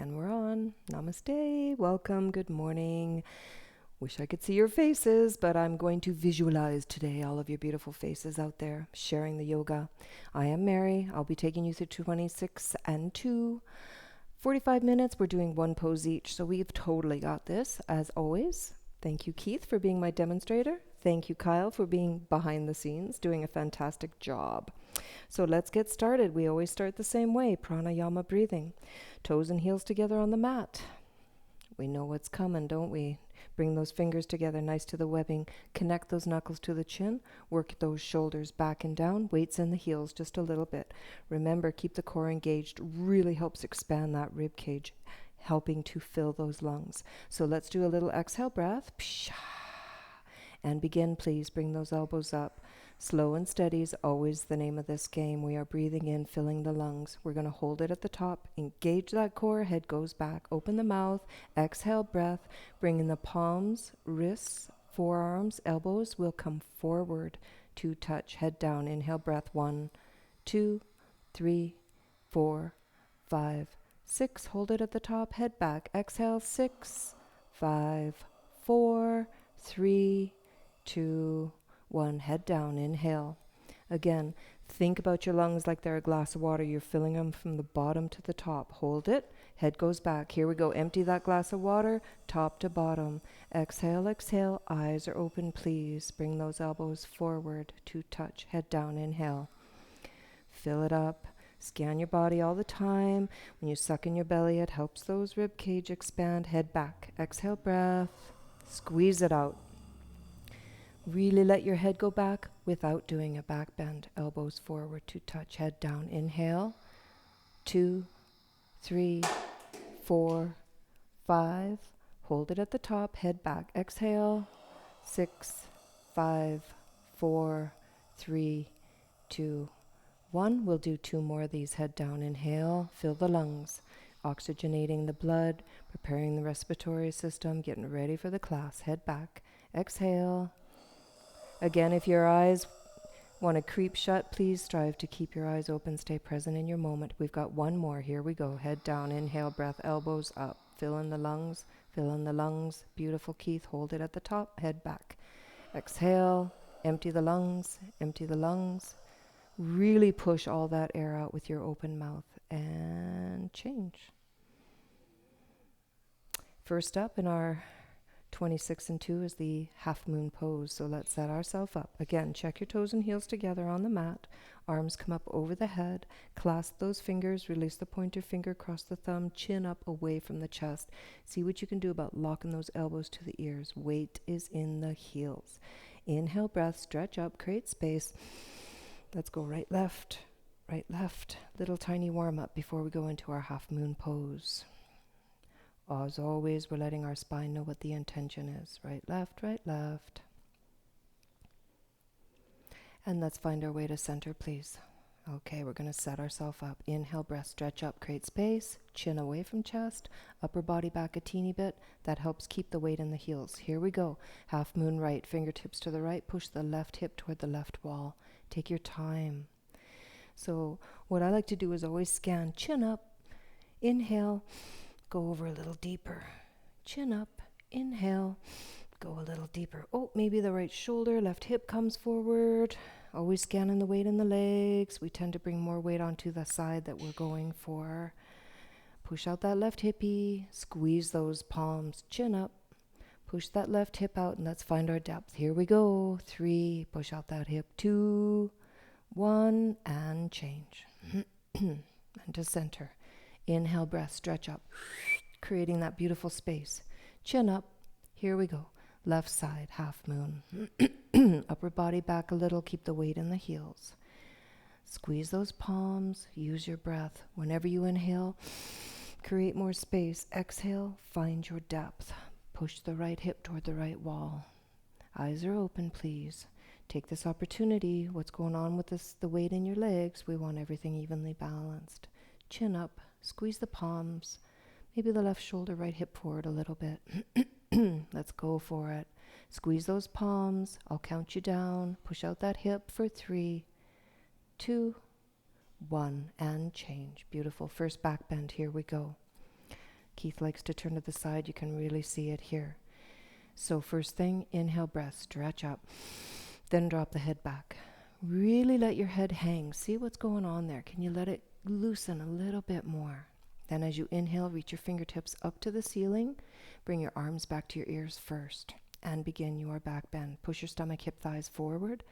And we're on. Namaste. Welcome. Good morning. Wish I could see your faces, but I'm going to visualize today all of your beautiful faces out there sharing the yoga. I am Mary. I'll be taking you through 26 and 2. 45 minutes. We're doing one pose each, so we've totally got this, as always. Thank you, Keith, for being my demonstrator. Thank you, Kyle, for being behind the scenes, doing a fantastic job. So let's get started. We always start the same way, pranayama breathing. Toes and heels together on the mat. We know what's coming, don't we? Bring those fingers together nice to the webbing. Connect those knuckles to the chin. Work those shoulders back and down. Weights in the heels just a little bit. Remember, keep the core engaged. Really helps expand that rib cage, helping to fill those lungs. So let's do a little exhale breath. And begin, please. Bring those elbows up. Slow and steady is always the name of this game. We are breathing in, filling the lungs. We're going to hold it at the top. Engage that core. Head goes back. Open the mouth. Exhale, breath. Bring in the palms, wrists, forearms, elbows will come forward to touch. Head down. Inhale, breath. 1, 2, 3, 4, 5, 6. Hold it at the top. Head back. Exhale, 6, 5, 4, 3, 2, 1. Head down. Inhale. Again, think about your lungs like they're a glass of water. You're filling them from the bottom to the top. Hold it. Head goes back. Here we go. Empty that glass of water, top to bottom. Exhale, exhale. Eyes are open, please. Bring those elbows forward to touch. Head down. Inhale. Fill it up. Scan your body all the time. When you suck in your belly, it helps those rib cage expand. Head back. Exhale, breath. Squeeze it out. Really let your head go back without doing a back bend. Elbows forward to touch. Head down. Inhale. 2, 3, 4, 5. Hold it at the top. Head back. Exhale. 6, 5, 4, 3, 2, 1. We'll do 2 more of these. Head down. Inhale. Fill the lungs. Oxygenating the blood. Preparing the respiratory system. Getting ready for the class. Head back. Exhale. Again, if your eyes want to creep shut, please strive to keep your eyes open. Stay present in your moment. We've got 1 more. Here we go. Head down. Inhale, breath, elbows up. Fill in the lungs. Fill in the lungs. Beautiful, Keith. Hold it at the top. Head back. Exhale. Empty the lungs. Empty the lungs. Really push all that air out with your open mouth. And change. First up in our 26 and 2 is the Halfmoon Pose. So let's set ourselves up. Again, check your toes and heels together on the mat. Arms come up over the head. Clasp those fingers. Release the pointer finger across the thumb. Chin up away from the chest. See what you can do about locking those elbows to the ears. Weight is in the heels. Inhale, breath. Stretch up. Create space. Let's go right, left. Right, left. Little tiny warm up before we go into our Halfmoon Pose. As always, we're letting our spine know what the intention is. Right, left, right, left. And let's find our way to center, please. Okay, we're going to set ourselves up. Inhale, breath, stretch up, create space. Chin away from chest. Upper body back a teeny bit. That helps keep the weight in the heels. Here we go. Half moon right, fingertips to the right. Push the left hip toward the left wall. Take your time. So what I like to do is always scan. Chin up. Inhale. Go over a little deeper. Chin up. Inhale. Go a little deeper. Oh, maybe the right shoulder, left hip comes forward. Always scanning the weight in the legs. We tend to bring more weight onto the side that we're going for. Push out that left hippie. Squeeze those palms. Chin up. Push that left hip out and let's find our depth. Here we go. 3. Push out that hip. 2, 1, and change. And to center. Inhale, breath, stretch up, creating that beautiful space. Chin up. Here we go. Left side, half moon. Upper body back a little. Keep the weight in the heels. Squeeze those palms. Use your breath. Whenever you inhale, create more space. Exhale, find your depth. Push the right hip toward the right wall. Eyes are open, please. Take this opportunity. What's going on with the weight in your legs? We want everything evenly balanced. Chin up. Squeeze the palms. Maybe the left shoulder, right hip forward a little bit. Let's go for it. Squeeze those palms. I'll count you down. Push out that hip for 3, 2, 1, and change. Beautiful. First back bend. Here we go. Keith likes to turn to the side. You can really see it here. So first thing, inhale, breath, stretch up. Then drop the head back. Really let your head hang. See what's going on there. Can you let it loosen a little bit more? Then as you inhale, reach your fingertips up to the ceiling. Bring your arms back to your ears first. And begin your back bend. Push your stomach, hip, thighs forward.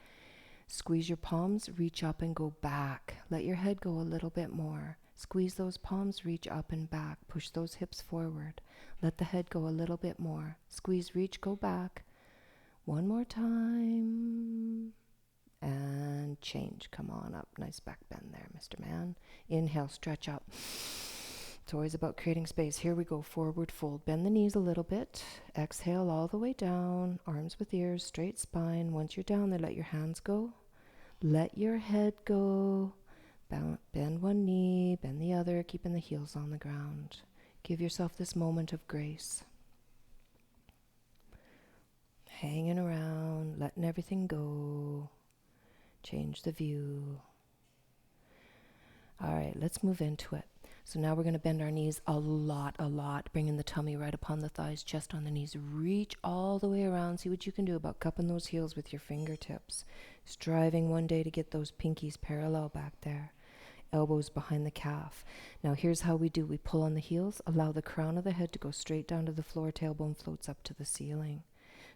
Squeeze your palms, reach up and go back. Let your head go a little bit more. Squeeze those palms, reach up and back. Push those hips forward. Let the head go a little bit more. Squeeze, reach, go back. One more time. And change. Come on up. Nice back bend there, Mr. Man. Inhale, stretch up. It's always about creating space. Here we go. Forward fold. Bend the knees a little bit. Exhale all the way down. Arms with ears. Straight spine. Once you're down there, let your hands go. Let your head go. Bend one knee. Bend the other. Keeping the heels on the ground. Give yourself this moment of grace. Hanging around. Letting everything go. Change the view. All right, let's move into it. So now we're going to bend our knees a lot, bringing the tummy right upon the thighs, chest on the knees. Reach all the way around. See what you can do about cupping those heels with your fingertips. Striving one day to get those pinkies parallel back there. Elbows behind the calf. Now here's how we do. We pull on the heels, allow the crown of the head to go straight down to the floor, tailbone floats up to the ceiling.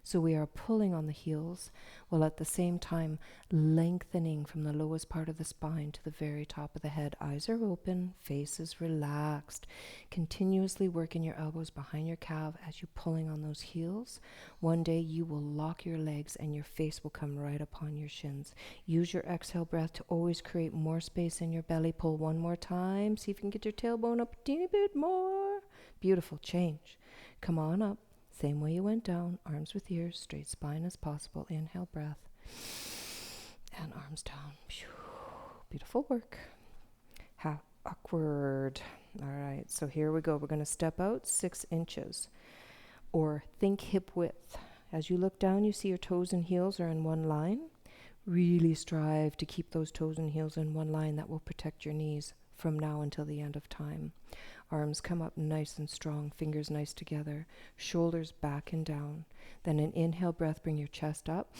So we are pulling on the heels while at the same time lengthening from the lowest part of the spine to the very top of the head. Eyes are open, face is relaxed. Continuously working your elbows behind your calf as you're pulling on those heels. One day you will lock your legs and your face will come right upon your shins. Use your exhale breath to always create more space in your belly. Pull one more time. See if you can get your tailbone up a teeny bit more. Beautiful. Change. Come on up. Same way you went down, arms with ears, straight spine as possible. Inhale, breath, and arms down. Beautiful work. Half awkward. All right, so here we go. We're going to step out 6 inches, or think hip width. As you look down, you see your toes and heels are in one line. Really strive to keep those toes and heels in one line. That will protect your knees from now until the end of time. Arms come up nice and strong, fingers nice together, shoulders back and down. Then an inhale breath, bring your chest up.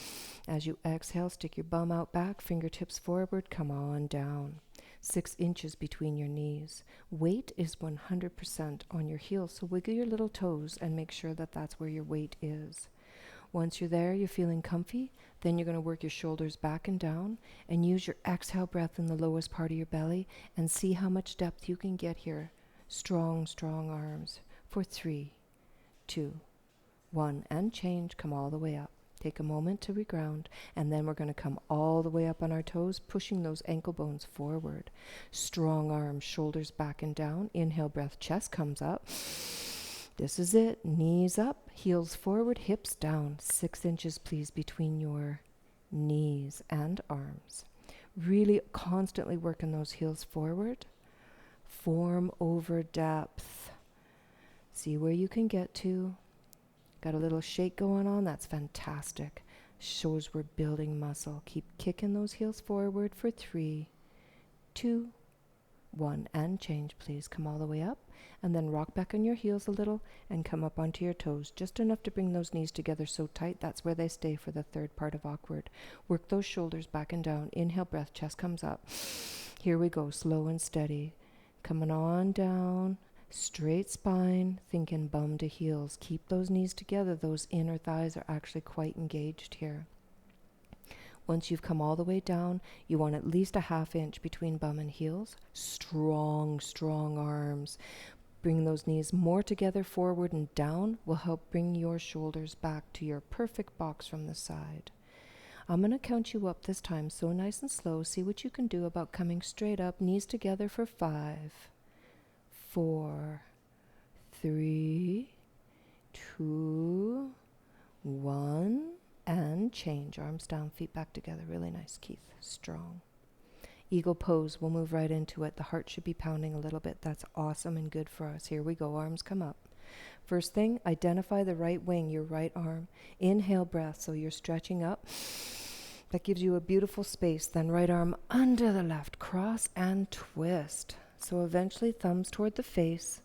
As you exhale, stick your bum out back, fingertips forward, come on down. 6 inches between your knees. Weight is 100% on your heels, so wiggle your little toes and make sure that that's where your weight is. Once you're there, you're feeling comfy, then you're going to work your shoulders back and down and use your exhale breath in the lowest part of your belly and see how much depth you can get here. Strong, strong arms for 3, 2, 1, and change. Come all the way up. Take a moment to reground, and then we're going to come all the way up on our toes, pushing those ankle bones forward. Strong arms, shoulders back and down. Inhale, breath, chest comes up. This is it. Knees up, heels forward, hips down. 6 inches, please, between your knees and arms. Really constantly working those heels forward. Form over depth. See where you can get to. Got a little shake going on. That's fantastic. Shows we're building muscle. Keep kicking those heels forward for 3, 2, 1, and change, please. Come all the way up and then rock back on your heels a little and come up onto your toes. Just enough to bring those knees together so tight. That's where they stay for the third part of awkward. Work those shoulders back and down. Inhale, breath, chest comes up. Here we go, slow and steady. Coming on down, straight spine, thinking bum to heels. Keep those knees together. Those inner thighs are actually quite engaged here. Once you've come all the way down, you want at least a ½ inch between bum and heels. Strong, strong arms. Bring those knees more together, forward and down, will help bring your shoulders back to your perfect box from the side. I'm going to count you up this time, so nice and slow. See what you can do about coming straight up, knees together for 5, 4, 3, 2, 1, and change. Arms down, feet back together. Really nice, Keith. Strong. Eagle pose. We'll move right into it. The heart should be pounding a little bit. That's awesome and good for us. Here we go. Arms come up. First thing, identify the right wing, your right arm. Inhale, breath, so you're stretching up. That gives you a beautiful space. Then right arm under the left, cross and twist. So eventually thumbs toward the face,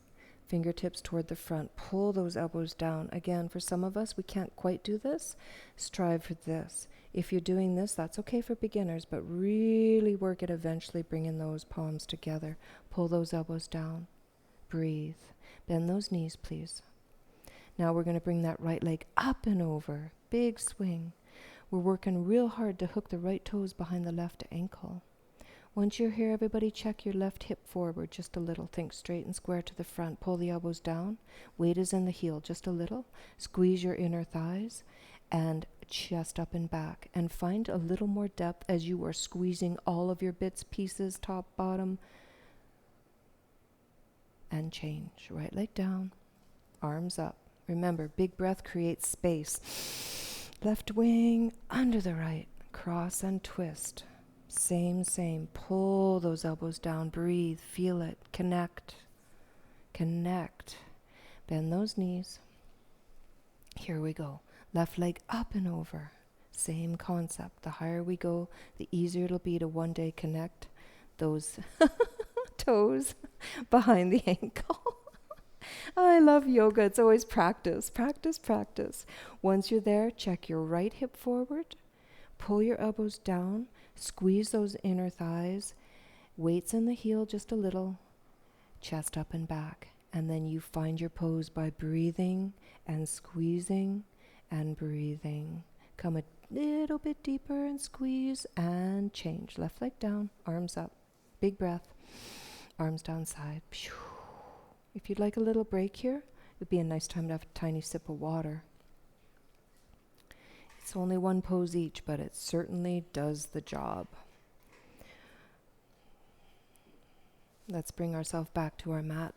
fingertips toward the front. Pull those elbows down. Again, for some of us, we can't quite do this. Strive for this. If you're doing this, that's okay for beginners, but really work at eventually bringing those palms together. Pull those elbows down. Breathe. Bend those knees, please. Now we're going to bring that right leg up and over. Big swing. We're working real hard to hook the right toes behind the left ankle. Once you're here, everybody check your left hip forward just a little. Think straight and square to the front. Pull the elbows down. Weight is in the heel just a little. Squeeze your inner thighs and chest up and back. And find a little more depth as you are squeezing all of your bits, pieces, top, bottom. And change. Right leg down. Arms up. Remember, big breath creates space. Left wing under the right. Cross and twist. Same. Pull those elbows down. Breathe. Feel it. Connect. Bend those knees. Here we go. Left leg up and over. Same concept. The higher we go, the easier it'll be to one day connect those toes behind the ankle. I love yoga. It's always practice. Once you're there, check your right hip forward. Pull your elbows down. Squeeze those inner thighs. Weights in the heel just a little. Chest up and back. And then you find your pose by breathing and squeezing and breathing. Come a little bit deeper and squeeze and change. Left leg down, arms up. Big breath. Arms down side. If you'd like a little break here, it would be a nice time to have a tiny sip of water. It's only one pose each, but it certainly does the job. Let's bring ourselves back to our mat.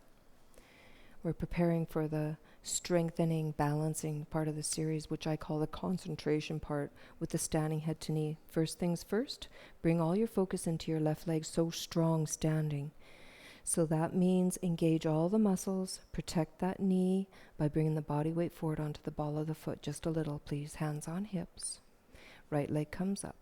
We're preparing for the strengthening, balancing part of the series, which I call the concentration part, with the standing head to knee. First things first, bring all your focus into your left leg, so strong standing. So that means engage all the muscles, protect that knee by bringing the body weight forward onto the ball of the foot just a little, please. Hands on hips. Right leg comes up.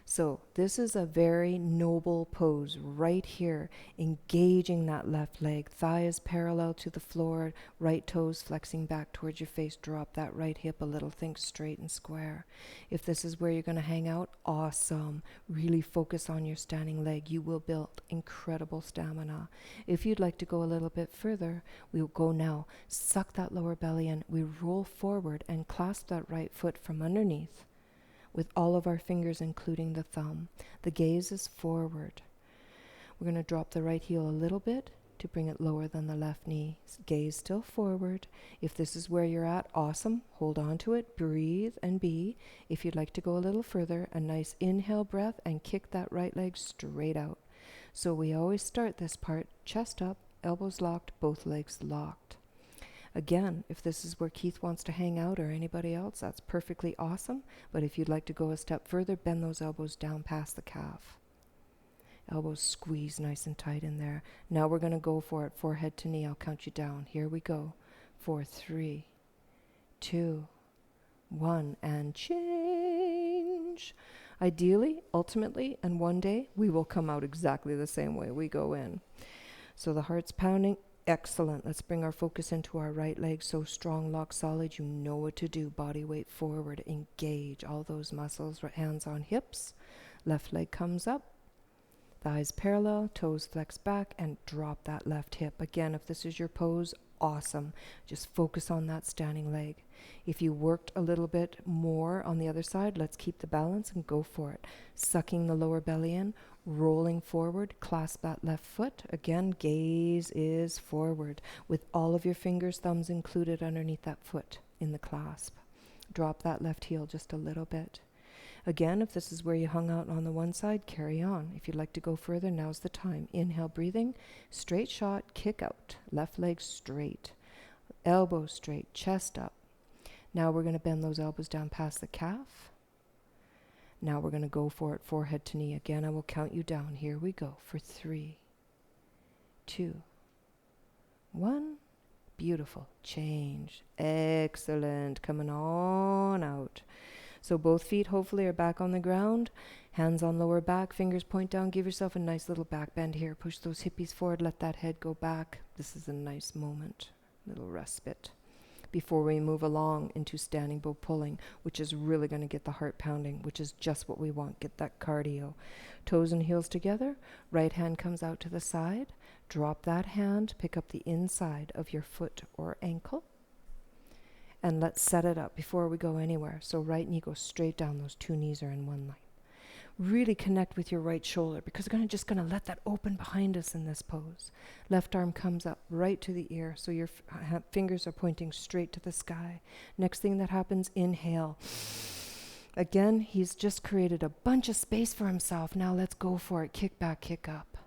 So this is a very noble pose right here, engaging that left leg. Thigh is parallel to the floor, right toes flexing back towards your face. Drop that right hip a little, think straight and square. If this is where you're going to hang out, awesome. Really focus on your standing leg. You will build incredible stamina. If you'd like to go a little bit further, we'll go now. Suck that lower belly in. We roll forward and clasp that right foot from underneath, with all of our fingers, including the thumb. The gaze is forward. We're going to drop the right heel a little bit to bring it lower than the left knee. Gaze still forward. If this is where you're at, awesome. Hold on to it. Breathe and be. If you'd like to go a little further, a nice inhale breath and kick that right leg straight out. So we always start this part, chest up, elbows locked, both legs locked. Again, if this is where Keith wants to hang out or anybody else, that's perfectly awesome. But if you'd like to go a step further, bend those elbows down past the calf. Elbows squeeze nice and tight in there. Now we're going to go for it, forehead to knee. I'll count you down. Here we go. 4, 3, 2, 1, and change. Ideally, ultimately, and one day, we will come out exactly the same way we go in. So the heart's pounding. Excellent. Let's bring our focus into our right leg. So strong, lock solid. You know what to do. Body weight forward. Engage all those muscles. Hands on hips. Left leg comes up. Thighs parallel. Toes flex back. And drop that left hip. Again, if this is your pose, awesome. Just focus on that standing leg. If you worked a little bit more on the other side, let's keep the balance and go for it. Sucking the lower belly in. Rolling forward, clasp that left foot. Again, gaze is forward with all of your fingers, thumbs included underneath that foot in the clasp. Drop that left heel just a little bit. Again, if this is where you hung out on the one side, carry on. If you'd like to go further, now's the time. Inhale, breathing, straight shot, kick out. Left leg straight, elbows straight, chest up. Now we're going to bend those elbows down past the calf. Now we're going to go for it, forehead to knee. Again, I will count you down. Here we go for 3, 2, 1. Beautiful. Change. Excellent. Coming on out. So both feet hopefully are back on the ground. Hands on lower back, fingers point down. Give yourself a nice little back bend here. Push those hippies forward, let that head go back. This is a nice moment, little respite, before we move along into standing bow pulling, which is really going to get the heart pounding, which is just what we want. Get that cardio. Toes and heels together. Right hand comes out to the side. Drop that hand. Pick up the inside of your foot or ankle. And let's set it up before we go anywhere. So right knee goes straight down. Those two knees are in one line. Really connect with your right shoulder, because we're just going to let that open behind us in this pose. Left arm comes up right to the ear, so your fingers are pointing straight to the sky. Next thing that happens, inhale. Again, he's just created a bunch of space for himself. Now let's go for it. Kick back, kick up.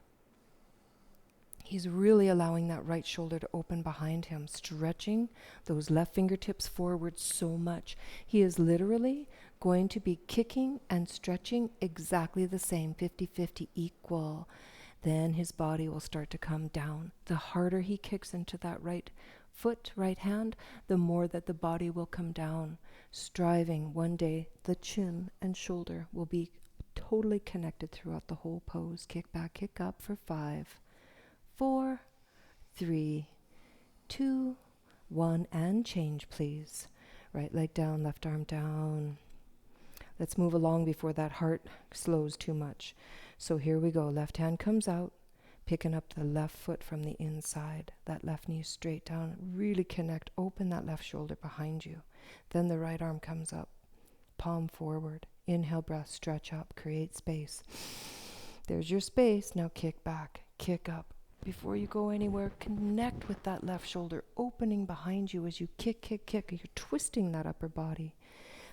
He's really allowing that right shoulder to open behind him, stretching those left fingertips forward so much. He is literally going to be kicking and stretching exactly the same, 50-50 equal. Then his body will start to come down. The harder he kicks into that right foot, right hand, the more that the body will come down, striving one day the chin and shoulder will be totally connected throughout the whole pose. Kick back, kick up for 5, 4, 3, 2, 1, and change, please. Right leg down, left arm down. Let's move along before that heart slows too much. So here we go. Left hand comes out, picking up the left foot from the inside. That left knee straight down. Really connect, open that left shoulder behind you. Then the right arm comes up, palm forward. Inhale, breath, stretch up, create space. There's your space. Now kick back, kick up. Before you go anywhere, connect with that left shoulder opening behind you as you kick, kick, kick. You're twisting that upper body.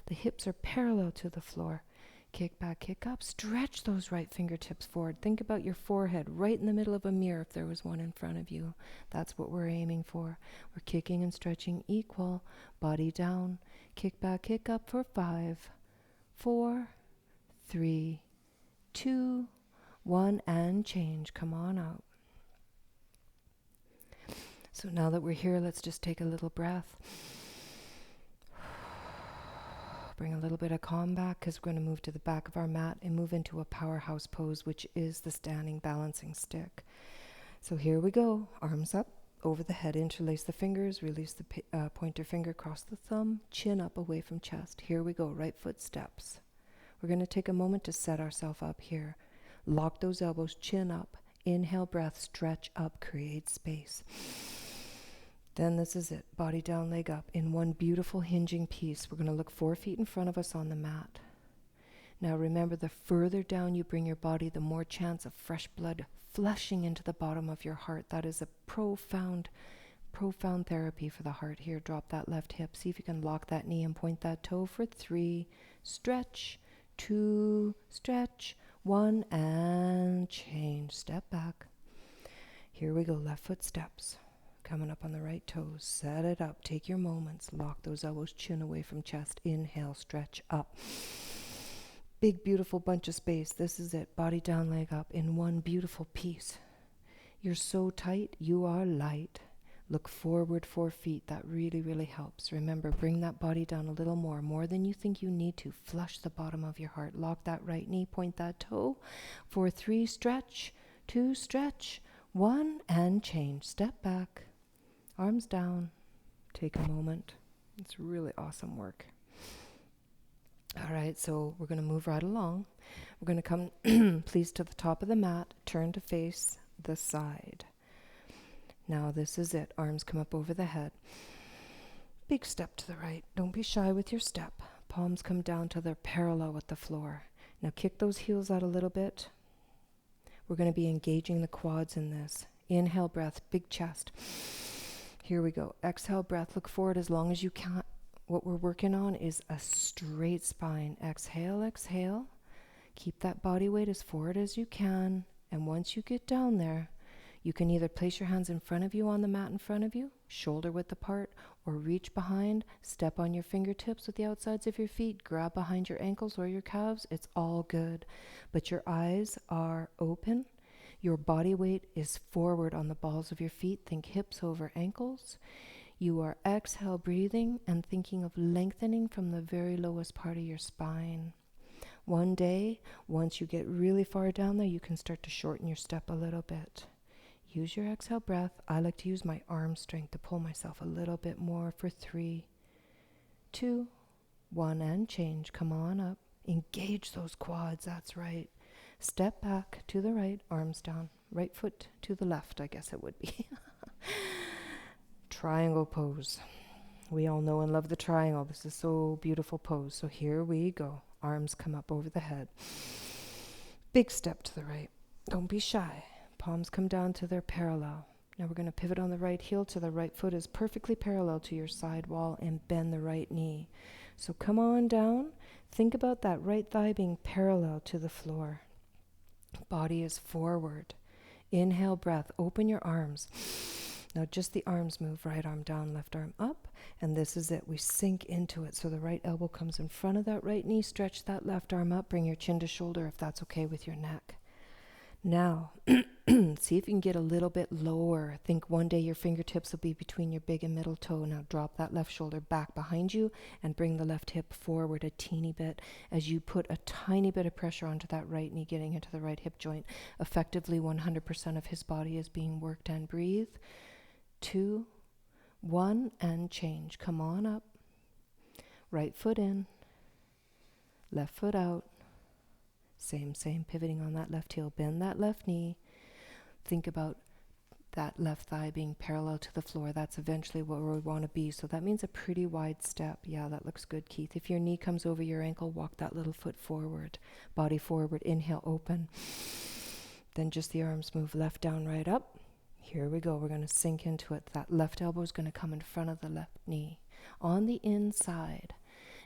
The hips are parallel to the floor. Kick back, kick up. Stretch those right fingertips forward. Think about your forehead right in the middle of a mirror if there was one in front of you. That's what we're aiming for. We're kicking and stretching equal. Body down. Kick back, kick up for 5, 4, 3, 2, 1, and change. Come on out. So now that we're here, let's just take a little breath. Bring a little bit of calm back, because we're going to move to the back of our mat and move into a powerhouse pose, which is the standing balancing stick. So here we go. Arms up, over the head, interlace the fingers, release the pointer finger across the thumb, chin up away from chest. Here we go, right foot steps. We're going to take a moment to set ourselves up here. Lock those elbows, chin up. Inhale, breath, stretch up, create space. Then this is it. Body down, leg up in one beautiful hinging piece. We're going to look 4 feet in front of us on the mat. Now remember, the further down you bring your body, the more chance of fresh blood flushing into the bottom of your heart. That is a profound therapy for the heart here. Drop that left hip. See if you can lock that knee and point that toe for 3. Stretch. 2. Stretch. 1, and change. Step back. Here we go. Left foot steps. Coming up on the right toes. Set it up. Take your moments. Lock those elbows, chin away from chest. Inhale, stretch up. Big, beautiful bunch of space. This is it. Body down, leg up in one beautiful piece. You're so tight, you are light. Look forward 4 feet. That really, really helps. Remember, bring that body down a little more than you think you need to. Flush the bottom of your heart. Lock that right knee, point that toe. For 3, stretch. 2, stretch. 1, and change. Step back. Arms down. Take a moment. It's really awesome work. All right, so we're going to move right along. We're going to come, please, to the top of the mat. Turn to face the side. Now this is it. Arms come up over the head. Big step to the right. Don't be shy with your step. Palms come down till they're parallel with the floor. Now kick those heels out a little bit. We're going to be engaging the quads in this. Inhale, breath, big chest. Here we go. Exhale, breath. Look forward as long as you can. What we're working on is a straight spine. Exhale, exhale. Keep that body weight as forward as you can. And once you get down there, you can either place your hands in front of you on the mat in front of you, shoulder width apart, or reach behind, step on your fingertips with the outsides of your feet, grab behind your ankles or your calves. It's all good. But your eyes are open. Your body weight is forward on the balls of your feet. Think hips over ankles. You are exhale breathing and thinking of lengthening from the very lowest part of your spine. One day, once you get really far down there, you can start to shorten your step a little bit. Use your exhale breath. I like to use my arm strength to pull myself a little bit more for 3, 2, 1, and change. Come on up. Engage those quads. That's right. Step back to the right, arms down. Right foot to the left, I guess it would be. Triangle pose. We all know and love the triangle. This is so beautiful pose. So here we go. Arms come up over the head. Big step to the right. Don't be shy. Palms come down to their parallel. Now we're going to pivot on the right heel to the right foot is perfectly parallel to your side wall and bend the right knee. So come on down. Think about that right thigh being parallel to the floor. Body is forward. Inhale, breath. Open your arms. Now just the arms move. Right arm down, left arm up. And this is it. We sink into it. So the right elbow comes in front of that right knee. Stretch that left arm up. Bring your chin to shoulder if that's okay with your neck. Now, see if you can get a little bit lower. Think one day your fingertips will be between your big and middle toe. Now drop that left shoulder back behind you and bring the left hip forward a teeny bit as you put a tiny bit of pressure onto that right knee, getting into the right hip joint. Effectively, 100% of his body is being worked, and breathe. 2, 1, and change. Come on up. Right foot in. Left foot out. Same, pivoting on that left heel. Bend that left knee. Think about that left thigh being parallel to the floor. That's eventually where we want to be. So that means a pretty wide step. Yeah, that looks good, Keith. If your knee comes over your ankle, walk that little foot forward. Body forward. Inhale, open. Then just the arms move left down, right up. Here we go. We're going to sink into it. That left elbow is going to come in front of the left knee. On the inside,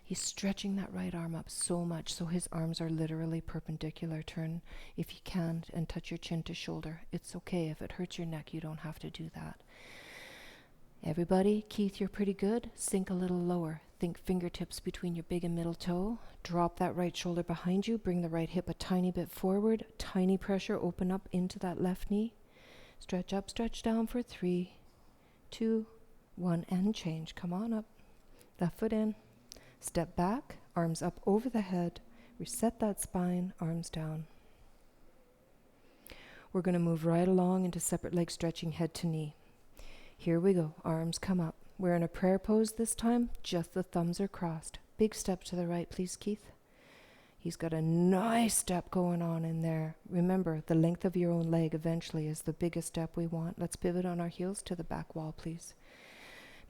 he's stretching that right arm up so much so his arms are literally perpendicular. Turn if you can and touch your chin to shoulder. It's okay. If it hurts your neck, you don't have to do that. Everybody, Keith, you're pretty good. Sink a little lower. Think fingertips between your big and middle toe. Drop that right shoulder behind you. Bring the right hip a tiny bit forward. Tiny pressure. Open up into that left knee. Stretch up, stretch down for 3, 2, 1, and change. Come on up. Left foot in. Step back, arms up over the head. Reset that spine, arms down. We're going to move right along into separate leg stretching, head to knee. Here we go. Arms come up. We're in a prayer pose this time. Just the thumbs are crossed. Big step to the right, please, Keith. He's got a nice step going on in there. Remember, the length of your own leg eventually is the biggest step we want. Let's pivot on our heels to the back wall, please.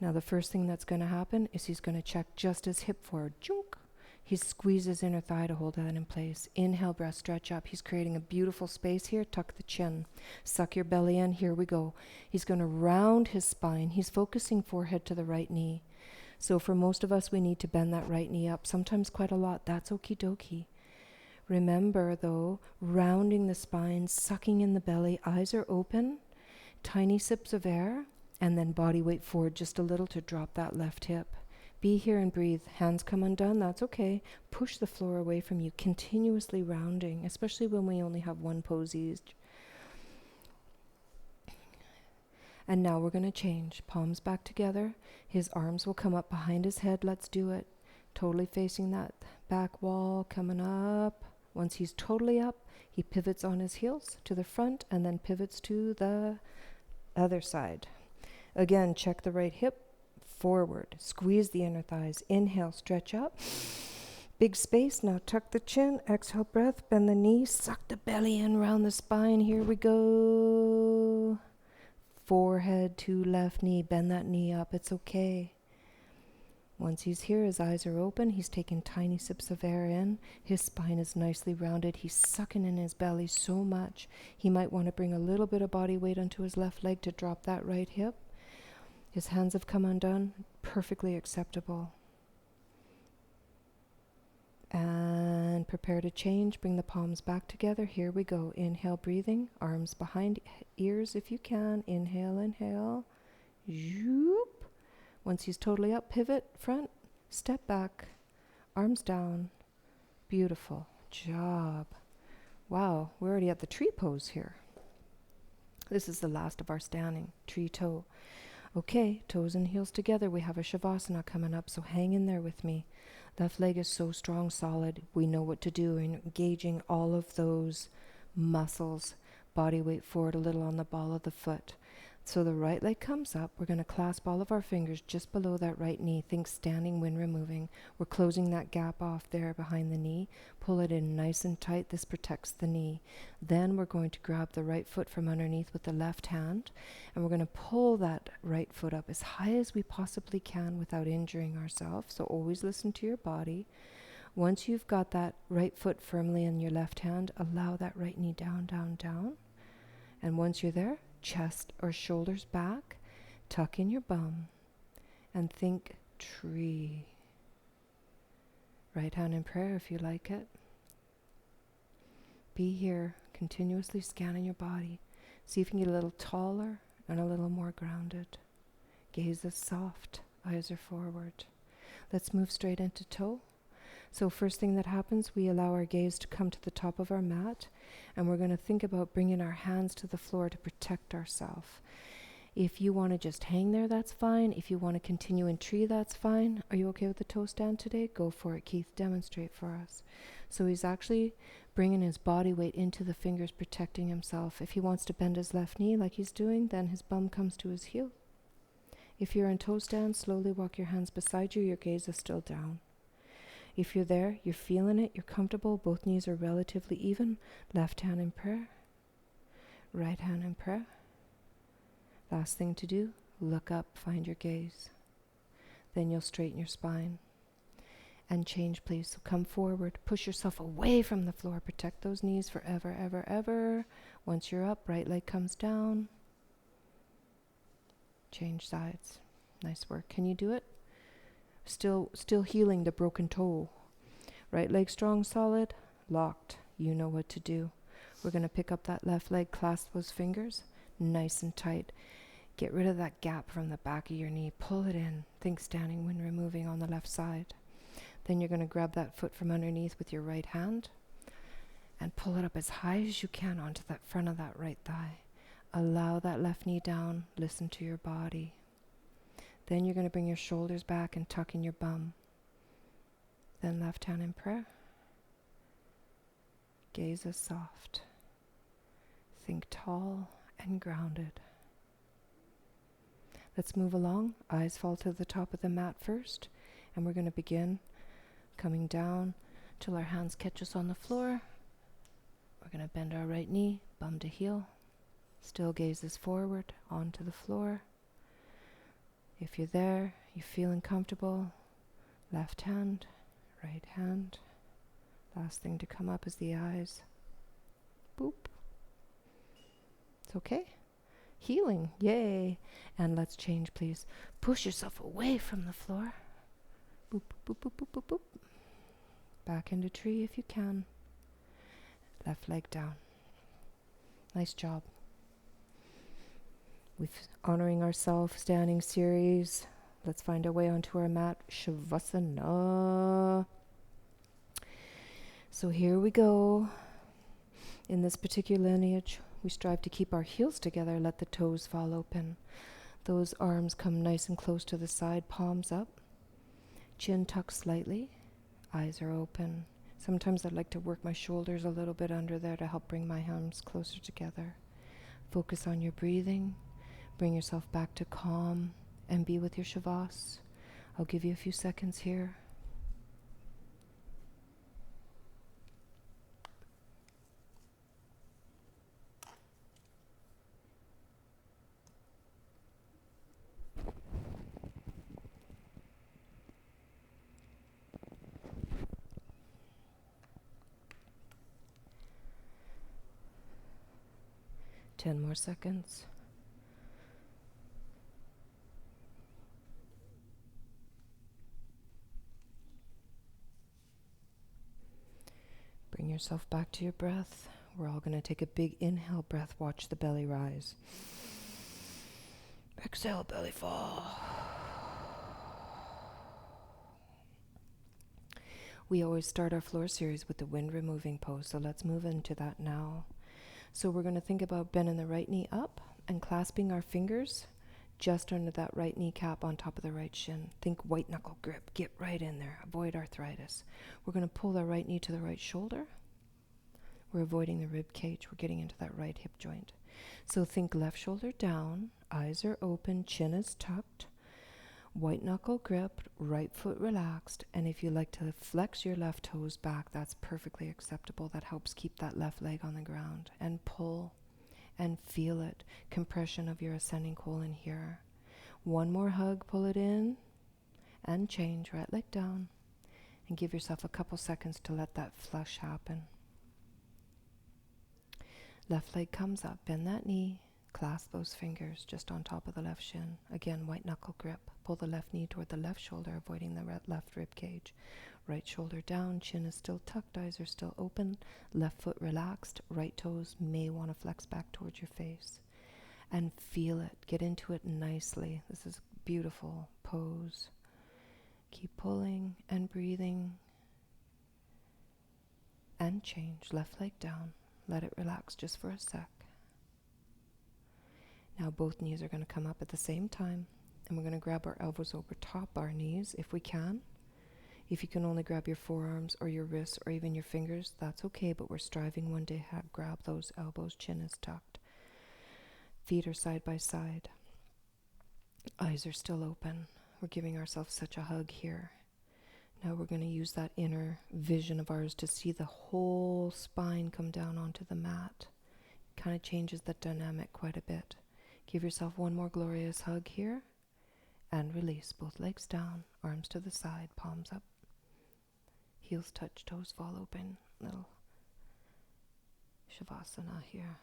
Now, the first thing that's going to happen is he's going to check just his hip forward. Junk. He squeezes inner thigh to hold that in place. Inhale, breath, stretch up. He's creating a beautiful space here. Tuck the chin. Suck your belly in. Here we go. He's going to round his spine. He's focusing forehead to the right knee. So for most of us, we need to bend that right knee up, sometimes quite a lot. That's okie dokie. Remember, though, rounding the spine, sucking in the belly, eyes are open, tiny sips of air, and then body weight forward just a little to drop that left hip. Be here and breathe. Hands come undone. That's okay. Push the floor away from you, continuously rounding, especially when we only have one pose each. And now we're going to change. Palms back together. His arms will come up behind his head. Let's do it. Totally facing that back wall, coming up. Once he's totally up, he pivots on his heels to the front and then pivots to the other side. Again, check the right hip forward. Squeeze the inner thighs. Inhale, stretch up. Big space. Now tuck the chin. Exhale, breath. Bend the knees. Suck the belly in, round the spine. Here we go. Forehead to left knee. Bend that knee up. It's okay. Once he's here, his eyes are open. He's taking tiny sips of air in. His spine is nicely rounded. He's sucking in his belly so much. He might want to bring a little bit of body weight onto his left leg to drop that right hip. His hands have come undone. Perfectly acceptable. And prepare to change. Bring the palms back together. Here we go. Inhale, breathing. Arms behind ears if you can. Inhale, inhale. Zoop. Once he's totally up, pivot, front, step back, arms down. Beautiful job. Wow, we're already at the tree pose here. This is the last of our standing, tree toe. Okay, toes and heels together. We have a Shavasana coming up, so hang in there with me. Left leg is so strong, solid. We know what to do in engaging all of those muscles. Body weight forward a little on the ball of the foot. So the right leg comes up. We're going to clasp all of our fingers just below that right knee. Think standing when removing. We're closing that gap off there behind the knee. Pull it in nice and tight. This protects the knee. Then we're going to grab the right foot from underneath with the left hand, and we're going to pull that right foot up as high as we possibly can without injuring ourselves. So always listen to your body. Once you've got that right foot firmly in your left hand, allow that right knee down, down, down. And once you're there, chest or shoulders back, tuck in your bum, and think tree. Right hand in prayer if you like it. Be here, continuously scanning your body. See if you can get a little taller and a little more grounded. Gaze is soft, eyes are forward. Let's move straight into toe. So first thing that happens, we allow our gaze to come to the top of our mat, and we're going to think about bringing our hands to the floor to protect ourselves. If you want to just hang there, that's fine. If you want to continue in tree, that's fine. Are you okay with the toe stand today? Go for it, Keith. Demonstrate for us. So he's actually bringing his body weight into the fingers, protecting himself. If he wants to bend his left knee like he's doing, then his bum comes to his heel. If you're in toe stand, slowly walk your hands beside you. Your gaze is still down. If you're there, you're feeling it, you're comfortable, both knees are relatively even, left hand in prayer, right hand in prayer. Last thing to do, look up, find your gaze. Then you'll straighten your spine. And change, please. So come forward, push yourself away from the floor, protect those knees forever, ever, ever. Once you're up, right leg comes down. Change sides. Nice work. Can you do it? Still healing the broken toe. Right leg strong, solid, locked. You know what to do. We're going to pick up that left leg, clasp those fingers, nice and tight. Get rid of that gap from the back of your knee. Pull it in. Think standing when removing on the left side. Then you're going to grab that foot from underneath with your right hand and pull it up as high as you can onto that front of that right thigh. Allow that left knee down. Listen to your body. Then you're going to bring your shoulders back and tuck in your bum. Then left hand in prayer. Gaze is soft. Think tall and grounded. Let's move along. Eyes fall to the top of the mat first. And we're going to begin coming down till our hands catch us on the floor. We're going to bend our right knee, bum to heel. Still gaze is forward, onto the floor. If you're there, you're feeling comfortable, left hand, right hand. Last thing to come up is the eyes. Boop. It's okay. Healing, yay. And let's change, please. Push yourself away from the floor. Boop, boop, boop, boop, boop, boop. Back into tree if you can. Left leg down. Nice job. We've honoring ourselves, standing series. Let's find our way onto our mat. Shavasana. So here we go. In this particular lineage, we strive to keep our heels together, let the toes fall open. Those arms come nice and close to the side, palms up. Chin tucked slightly. Eyes are open. Sometimes I'd like to work my shoulders a little bit under there to help bring my arms closer together. Focus on your breathing. Bring yourself back to calm and be with your Shavas. I'll give you a few seconds here. Ten more seconds. Bring yourself back to your breath. We're all going to take a big inhale breath. Watch the belly rise. Exhale, belly fall. We always start our floor series with the wind removing pose, so let's move into that now. So we're going to think about bending the right knee up and clasping our fingers just under that right kneecap on top of the right shin. Think white knuckle grip. Get right in there. Avoid arthritis. We're going to pull the right knee to the right shoulder. We're avoiding the rib cage. We're getting into that right hip joint. So think left shoulder down, eyes are open, chin is tucked, white knuckle grip, right foot relaxed, and if you like to flex your left toes back, that's perfectly acceptable. That helps keep that left leg on the ground. And pull and feel it. Compression of your ascending colon here. One more hug, pull it in, and change, right leg down. And give yourself a couple seconds to let that flush happen. Left leg comes up, bend that knee, clasp those fingers just on top of the left shin. Again, white knuckle grip. Pull the left knee toward the left shoulder, avoiding the left rib cage. Right shoulder down, chin is still tucked, eyes are still open, left foot relaxed, right toes may want to flex back towards your face. And feel it, get into it nicely. This is a beautiful pose. Keep pulling and breathing. And change, left leg down. Let it relax just for a sec. Now both knees are going to come up at the same time, and we're going to grab our elbows over top our knees if we can. If you can only grab your forearms or your wrists or even your fingers, that's okay, but we're striving one day to grab those elbows, chin is tucked. Feet are side by side. Eyes are still open. We're giving ourselves such a hug here. Now we're going to use that inner vision of ours to see the whole spine come down onto the mat. Kind of changes the dynamic quite a bit. Give yourself one more glorious hug here. And release. Both legs down, arms to the side, palms up. Heels touch, toes fall open. Little Shavasana here.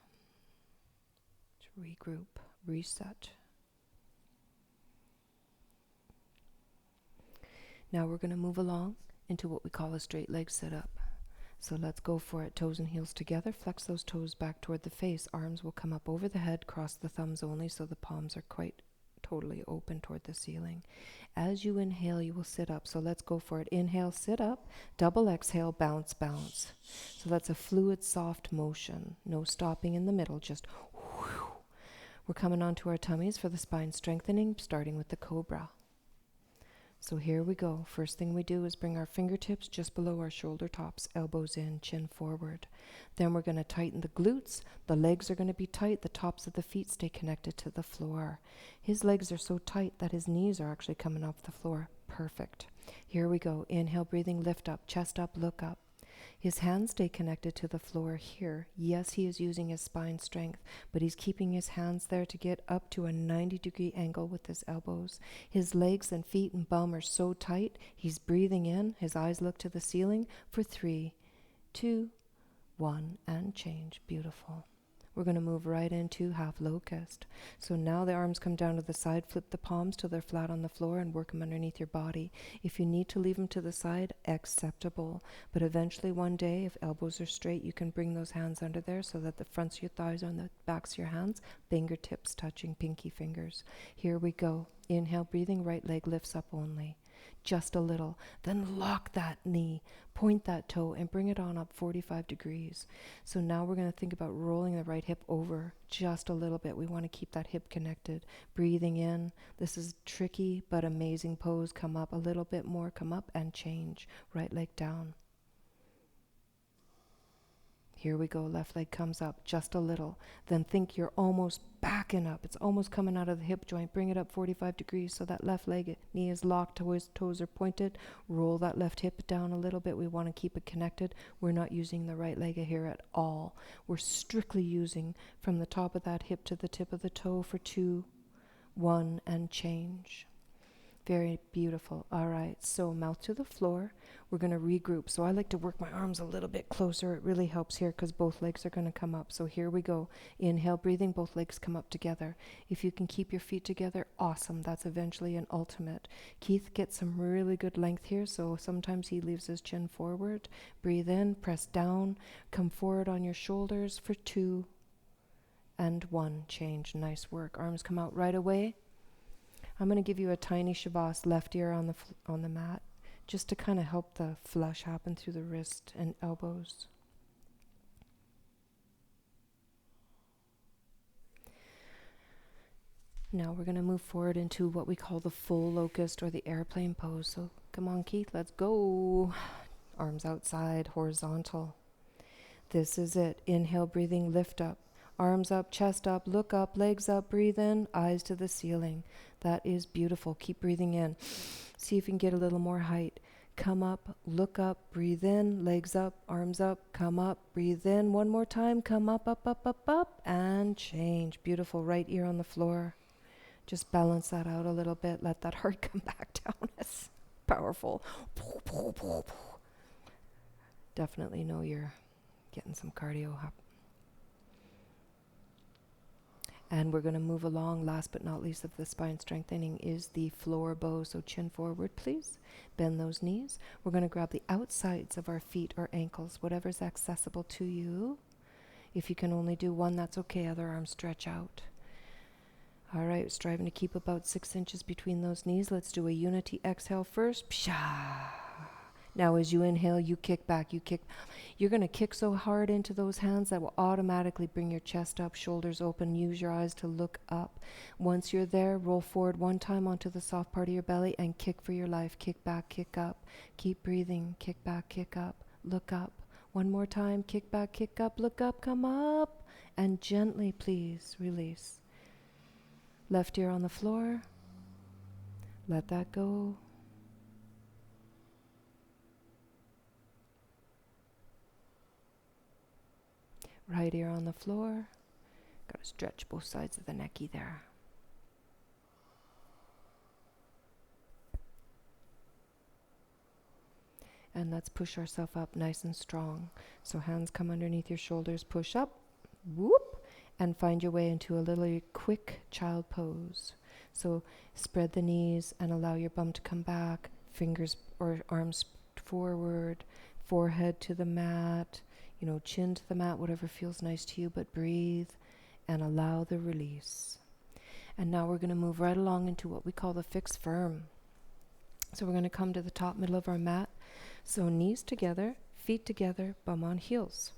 To regroup, reset. Now we're going to move along into what we call a straight leg sit-up. So let's go for it. Toes and heels together. Flex those toes back toward the face. Arms will come up over the head. Cross the thumbs only so the palms are quite totally open toward the ceiling. As you inhale, you will sit up. So let's go for it. Inhale, sit up. Double exhale, bounce, bounce. So that's a fluid, soft motion. No stopping in the middle, just whew. We're coming onto our tummies for the spine strengthening, starting with the Cobra. So here we go. First thing we do is bring our fingertips just below our shoulder tops, elbows in, chin forward. Then we're going to tighten the glutes. The legs are going to be tight. The tops of the feet stay connected to the floor. His legs are so tight that his knees are actually coming off the floor. Perfect. Here we go. Inhale, breathing, lift up, chest up, look up. His hands stay connected to the floor here. Yes, he is using his spine strength, but he's keeping his hands there to get up to a 90-degree angle with his elbows. His legs and feet and bum are so tight, he's breathing in. His eyes look to the ceiling for 3, 2, 1, and change. Beautiful. We're going to move right into half locust. So now the arms come down to the side, flip the palms till they're flat on the floor and work them underneath your body. If you need to leave them to the side, acceptable. But eventually one day, if elbows are straight, you can bring those hands under there so that the fronts of your thighs are on the backs of your hands, fingertips touching pinky fingers. Here we go. Inhale, breathing, right leg lifts up only. Just a little. Then lock that knee, point that toe, and bring it on up 45 degrees. So now we're going to think about rolling the right hip over just a little bit. We want to keep that hip connected. Breathing in. This is tricky but amazing pose. Come up a little bit more. Come up and change. Right leg down. Here we go. Left leg comes up just a little. Then think you're almost backing up. It's almost coming out of the hip joint. Bring it up 45 degrees so that left leg knee is locked, toes are pointed. Roll that left hip down a little bit. We want to keep it connected. We're not using the right leg here at all. We're strictly using from the top of that hip to the tip of the toe for 2, 1, and change. Very beautiful. All right, so mouth to the floor. We're going to regroup. So I like to work my arms a little bit closer. It really helps here because both legs are going to come up. So here we go. Inhale, breathing, both legs come up together. If you can keep your feet together, awesome. That's eventually an ultimate. Keith gets some really good length here, so sometimes he leaves his chin forward. Breathe in, press down, come forward on your shoulders for 2 and 1. Change. Nice work. Arms come out right away. I'm going to give you a tiny Shavasana, left ear on the mat, just to kind of help the flush happen through the wrist and elbows. Now we're going to move forward into what we call the full locust or the airplane pose. So come on, Keith, let's go. Arms outside, horizontal. This is it. Inhale, breathing, lift up. Arms up, chest up, look up, legs up, breathe in, eyes to the ceiling. That is beautiful. Keep breathing in. See if you can get a little more height. Come up, look up, breathe in, legs up, arms up, come up, breathe in. One more time, come up, up, up, up, up, and change. Beautiful. Right ear on the floor. Just balance that out a little bit. Let that heart come back down. It's powerful. Definitely know you're getting some cardio up. And we're going to move along. Last but not least of the spine strengthening is the floor bow. So chin forward, please. Bend those knees. We're going to grab the outsides of our feet or ankles, whatever's accessible to you. If you can only do one, that's okay. Other arms stretch out. All right, striving to keep about 6 inches between those knees. Let's do a unity exhale first. Psha. Now as you inhale, you kick back, you kick. You're going to kick so hard into those hands that will automatically bring your chest up, shoulders open. Use your eyes to look up. Once you're there, roll forward one time onto the soft part of your belly and kick for your life. Kick back, kick up. Keep breathing. Kick back, kick up. Look up. One more time. Kick back, kick up. Look up, come up. And gently, please, release. Left ear on the floor. Let that go. Right ear on the floor. Got to stretch both sides of the necky there. And let's push ourselves up nice and strong. So hands come underneath your shoulders, push up, whoop, and find your way into a little quick child pose. So spread the knees and allow your bum to come back, fingers or arms forward, forehead to the mat, chin to the mat, whatever feels nice to you, but breathe and allow the release. And now we're going to move right along into what we call the fixed firm. So we're going to come to the top middle of our mat. So knees together, feet together, bum on heels.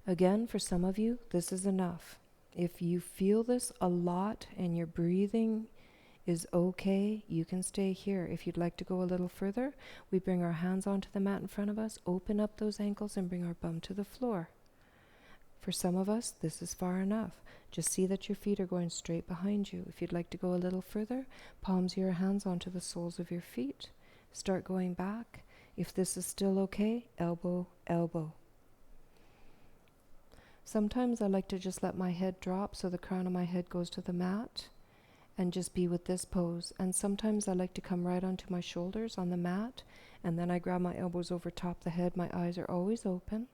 Again, for some of you, this is enough. If you feel this a lot and your breathing is okay, you can stay here. If you'd like to go a little further, we bring our hands onto the mat in front of us, open up those ankles and bring our bum to the floor. For some of us, this is far enough. Just see that your feet are going straight behind you. If you'd like to go a little further, palms of your hands onto the soles of your feet. Start going back. If this is still okay, elbow, elbow. Sometimes I like to just let my head drop so the crown of my head goes to the mat and just be with this pose. And sometimes I like to come right onto my shoulders on the mat, and then I grab my elbows over top the head. My eyes are always open.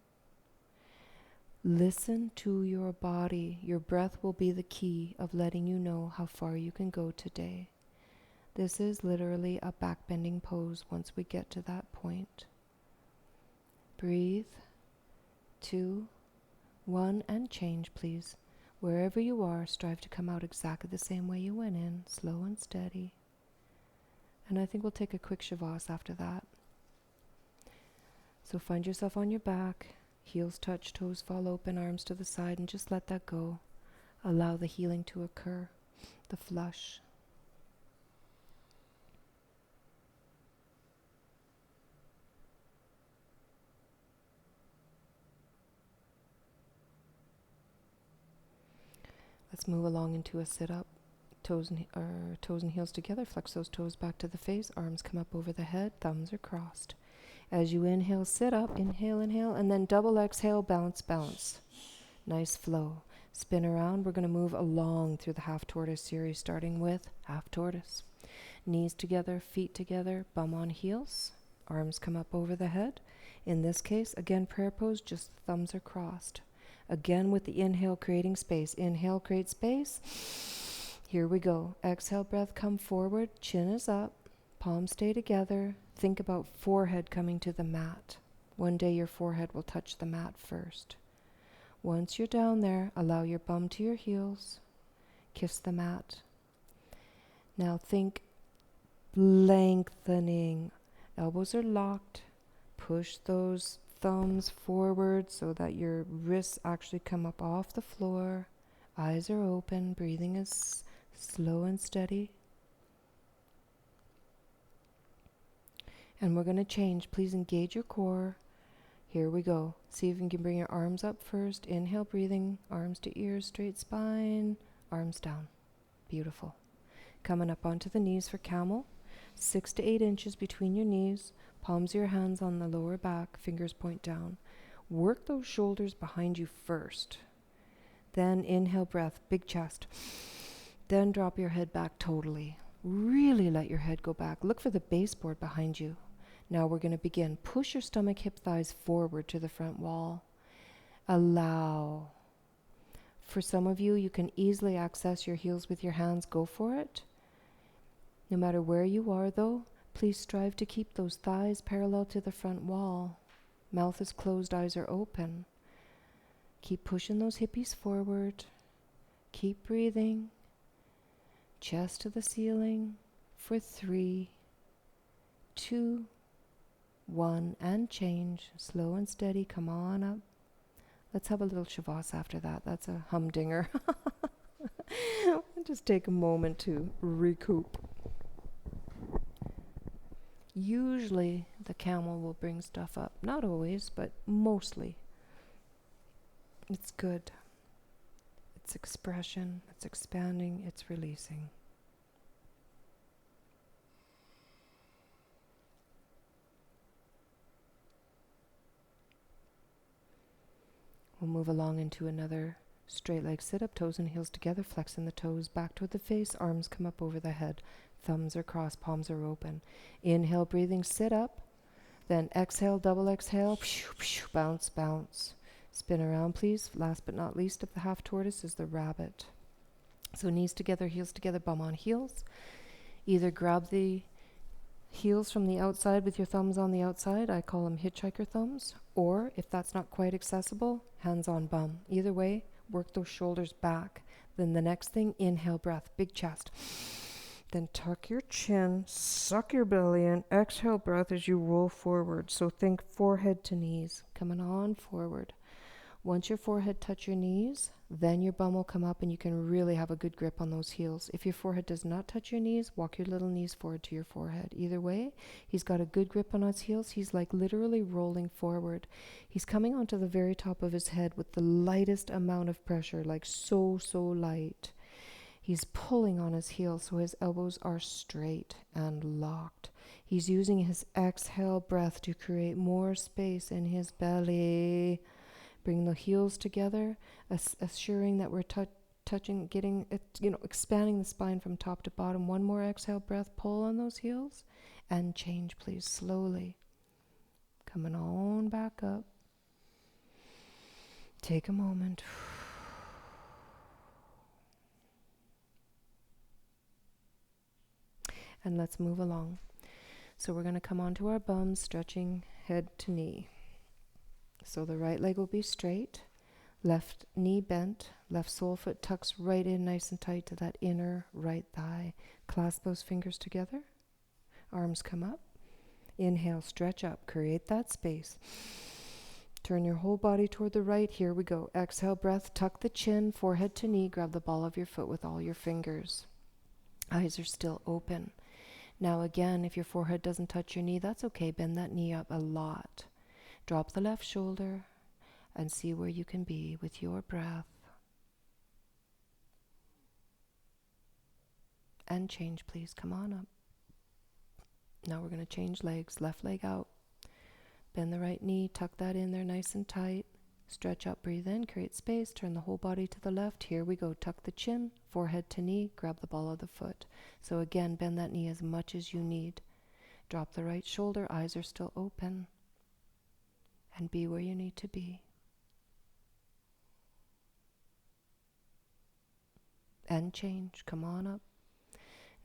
Listen to your body. Your breath will be the key of letting you know how far you can go today. This is literally a back-bending pose once we get to that point. Breathe. 2, 1, and change, please. Wherever you are, strive to come out exactly the same way you went in, slow and steady. And I think we'll take a quick Shavasana after that. So find yourself on your back, heels touch, toes fall open, arms to the side, and just let that go. Allow the healing to occur, the flush. Let's move along into a sit-up. Toes and heels together. Flex those toes back to the face. Arms come up over the head. Thumbs are crossed. As you inhale, sit up. Inhale, inhale. And then double exhale, bounce, bounce. Nice flow. Spin around. We're going to move along through the half tortoise series, starting with half tortoise. Knees together, feet together, bum on heels. Arms come up over the head. In this case, again, prayer pose, just the thumbs are crossed. Again with the inhale, creating space. Inhale, create space. Here we go. Exhale, breath, come forward. Chin is up. Palms stay together. Think about forehead coming to the mat. One day your forehead will touch the mat first. Once you're down there, allow your bum to your heels. Kiss the mat. Now think lengthening. Elbows are locked. Push those thumbs forward so that your wrists actually come up off the floor. Eyes are open. Breathing is slow and steady. And we're going to change. Please engage your core. Here we go. See if you can bring your arms up first. Inhale, breathing. Arms to ears, straight spine. Arms down. Beautiful. Coming up onto the knees for camel. 6 to 8 inches between your knees. Palms of your hands on the lower back. Fingers point down. Work those shoulders behind you first. Then inhale, breath, big chest. Then drop your head back totally. Really let your head go back. Look for the baseboard behind you. Now we're going to begin. Push your stomach, hip, thighs forward to the front wall. Allow. For some of you, you can easily access your heels with your hands. Go for it. No matter where you are, though, please strive to keep those thighs parallel to the front wall. Mouth is closed, eyes are open. Keep pushing those hippies forward. Keep breathing. Chest to the ceiling for 3, 2, 1, and change. Slow and steady. Come on up. Let's have a little Shavasana after that. That's a humdinger. Just take a moment to recoup. Usually the camel will bring stuff up. Not always, but mostly. It's good. It's expression. It's expanding. It's releasing. We'll move along into another straight leg sit-up, toes and heels together, flexing the toes back toward the face, arms come up over the head, thumbs are crossed, palms are open. Inhale, breathing, sit up. Then exhale, double exhale, bounce, bounce. Spin around, please. Last but not least of the half tortoise is the rabbit. So knees together, heels together, bum on heels. Either grab the heels from the outside with your thumbs on the outside. I call them hitchhiker thumbs. Or if that's not quite accessible, hands on bum. Either way, work those shoulders back. Then the next thing, inhale, breath, big chest. Then tuck your chin, suck your belly in, exhale breath as you roll forward. So think forehead to knees, coming on forward. Once your forehead touch your knees, then your bum will come up and you can really have a good grip on those heels. If your forehead does not touch your knees, walk your little knees forward to your forehead. Either way, he's got a good grip on his heels. He's like literally rolling forward. He's coming onto the very top of his head with the lightest amount of pressure, like so light. He's pulling on his heels so his elbows are straight and locked. He's using his exhale breath to create more space in his belly. Bring the heels together, assuring that we're touching, getting it, expanding the spine from top to bottom. One more exhale breath, pull on those heels, and change, please, slowly. Coming on back up. Take a moment. And let's move along. So we're going to come onto our bums, stretching head to knee. So the right leg will be straight, left knee bent, left sole foot tucks right in nice and tight to that inner right thigh. Clasp those fingers together, arms come up. Inhale, stretch up, create that space. Turn your whole body toward the right. Here we go. Exhale, breath, tuck the chin, forehead to knee, grab the ball of your foot with all your fingers. Eyes are still open. Now again, if your forehead doesn't touch your knee, that's okay. Bend that knee up a lot. Drop the left shoulder and see where you can be with your breath. And change, please. Come on up. Now we're going to change legs. Left leg out. Bend the right knee. Tuck that in there nice and tight. Stretch up, breathe in, create space. Turn the whole body to the left. Here we go. Tuck the chin, forehead to knee. Grab the ball of the foot. So again, bend that knee as much as you need. Drop the right shoulder. Eyes are still open. And be where you need to be. And change. Come on up.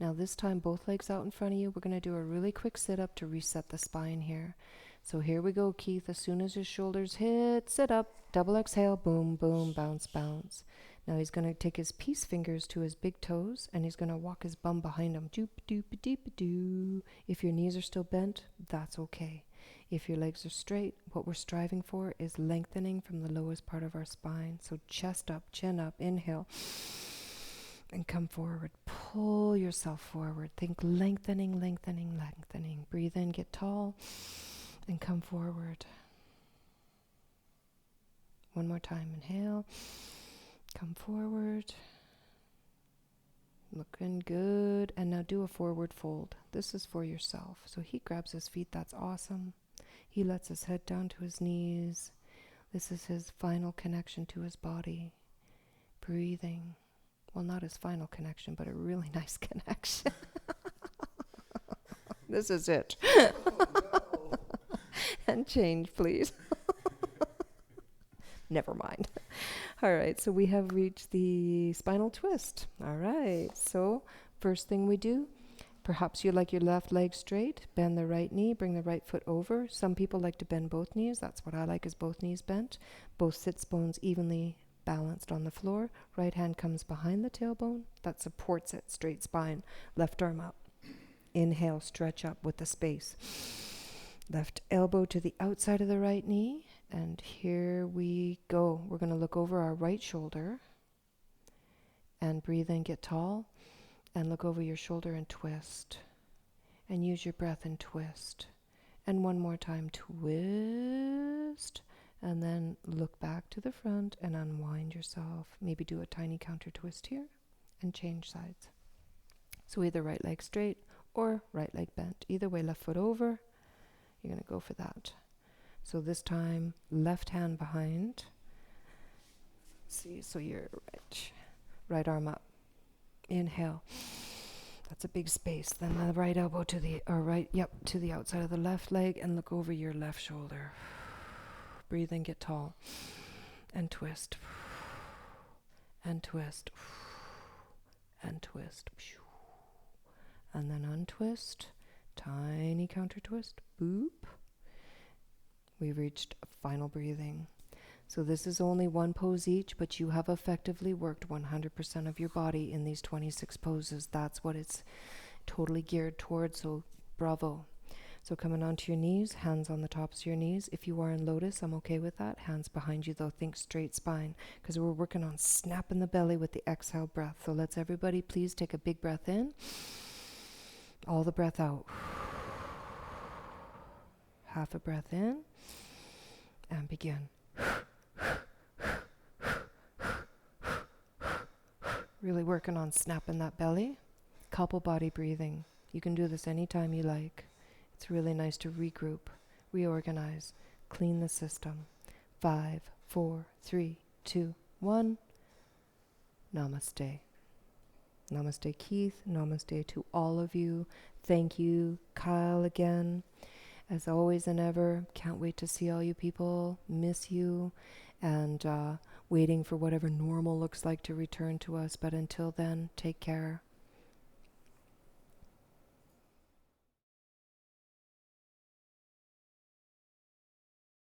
Now this time, both legs out in front of you. We're going to do a really quick sit-up to reset the spine here. So here we go, Keith. As soon as his shoulders hit, sit up. Double exhale. Boom, boom, bounce, bounce. Now he's going to take his peace fingers to his big toes, and he's going to walk his bum behind him. Doop, doop, doop, doop. If your knees are still bent, that's okay. If your legs are straight, what we're striving for is lengthening from the lowest part of our spine. So chest up, chin up, inhale. And come forward. Pull yourself forward. Think lengthening, lengthening, lengthening. Breathe in, get tall, and come forward. One more time. Inhale. Come forward. Looking good. And now do a forward fold. This is for yourself. So he grabs his feet. That's awesome. He lets his head down to his knees. This is his final connection to his body. Breathing. Well, not his final connection, but a really nice connection. This is it. And change, please. Never mind. All right, so we have reached the spinal twist. All right, so first thing we do, perhaps you like your left leg straight, bend the right knee, bring the right foot over. Some people like to bend both knees. That's what I like, is both knees bent. Both sits bones evenly balanced on the floor. Right hand comes behind the tailbone. That supports it. Straight spine. Left arm up. Inhale, stretch up with the space. Left elbow to the outside of the right knee. And here we go. We're going to look over our right shoulder. And breathe in, get tall. And look over your shoulder and twist. And use your breath and twist. And one more time, twist. And then look back to the front and unwind yourself. Maybe do a tiny counter twist here and change sides. So either right leg straight or right leg bent. Either way, left foot over. You're going to go for that. So this time, left hand behind. See, so you're right arm up. Inhale. That's a big space. Then the right elbow to the, to the outside of the left leg and look over your left shoulder. Breathe in, get tall, and twist, and twist, and twist, and then untwist, tiny counter twist, boop. We've reached final breathing. So this is only one pose each, but you have effectively worked 100% of your body in these 26 poses. That's what it's totally geared towards, so bravo. So coming onto your knees, hands on the tops of your knees. If you are in lotus, I'm okay with that. Hands behind you though, think straight spine, because we're working on snapping the belly with the exhale breath. So let's everybody please take a big breath in. All the breath out. Half a breath in. And begin. Really working on snapping that belly. Couple body breathing. You can do this anytime you like. It's really nice to regroup, reorganize, clean the system. 5, 4, 3, 2, 1. Namaste. Namaste, Keith. Namaste to all of you. Thank you, Kyle, again. As always and ever, can't wait to see all you people. Miss you. And waiting for whatever normal looks like to return to us. But until then, take care.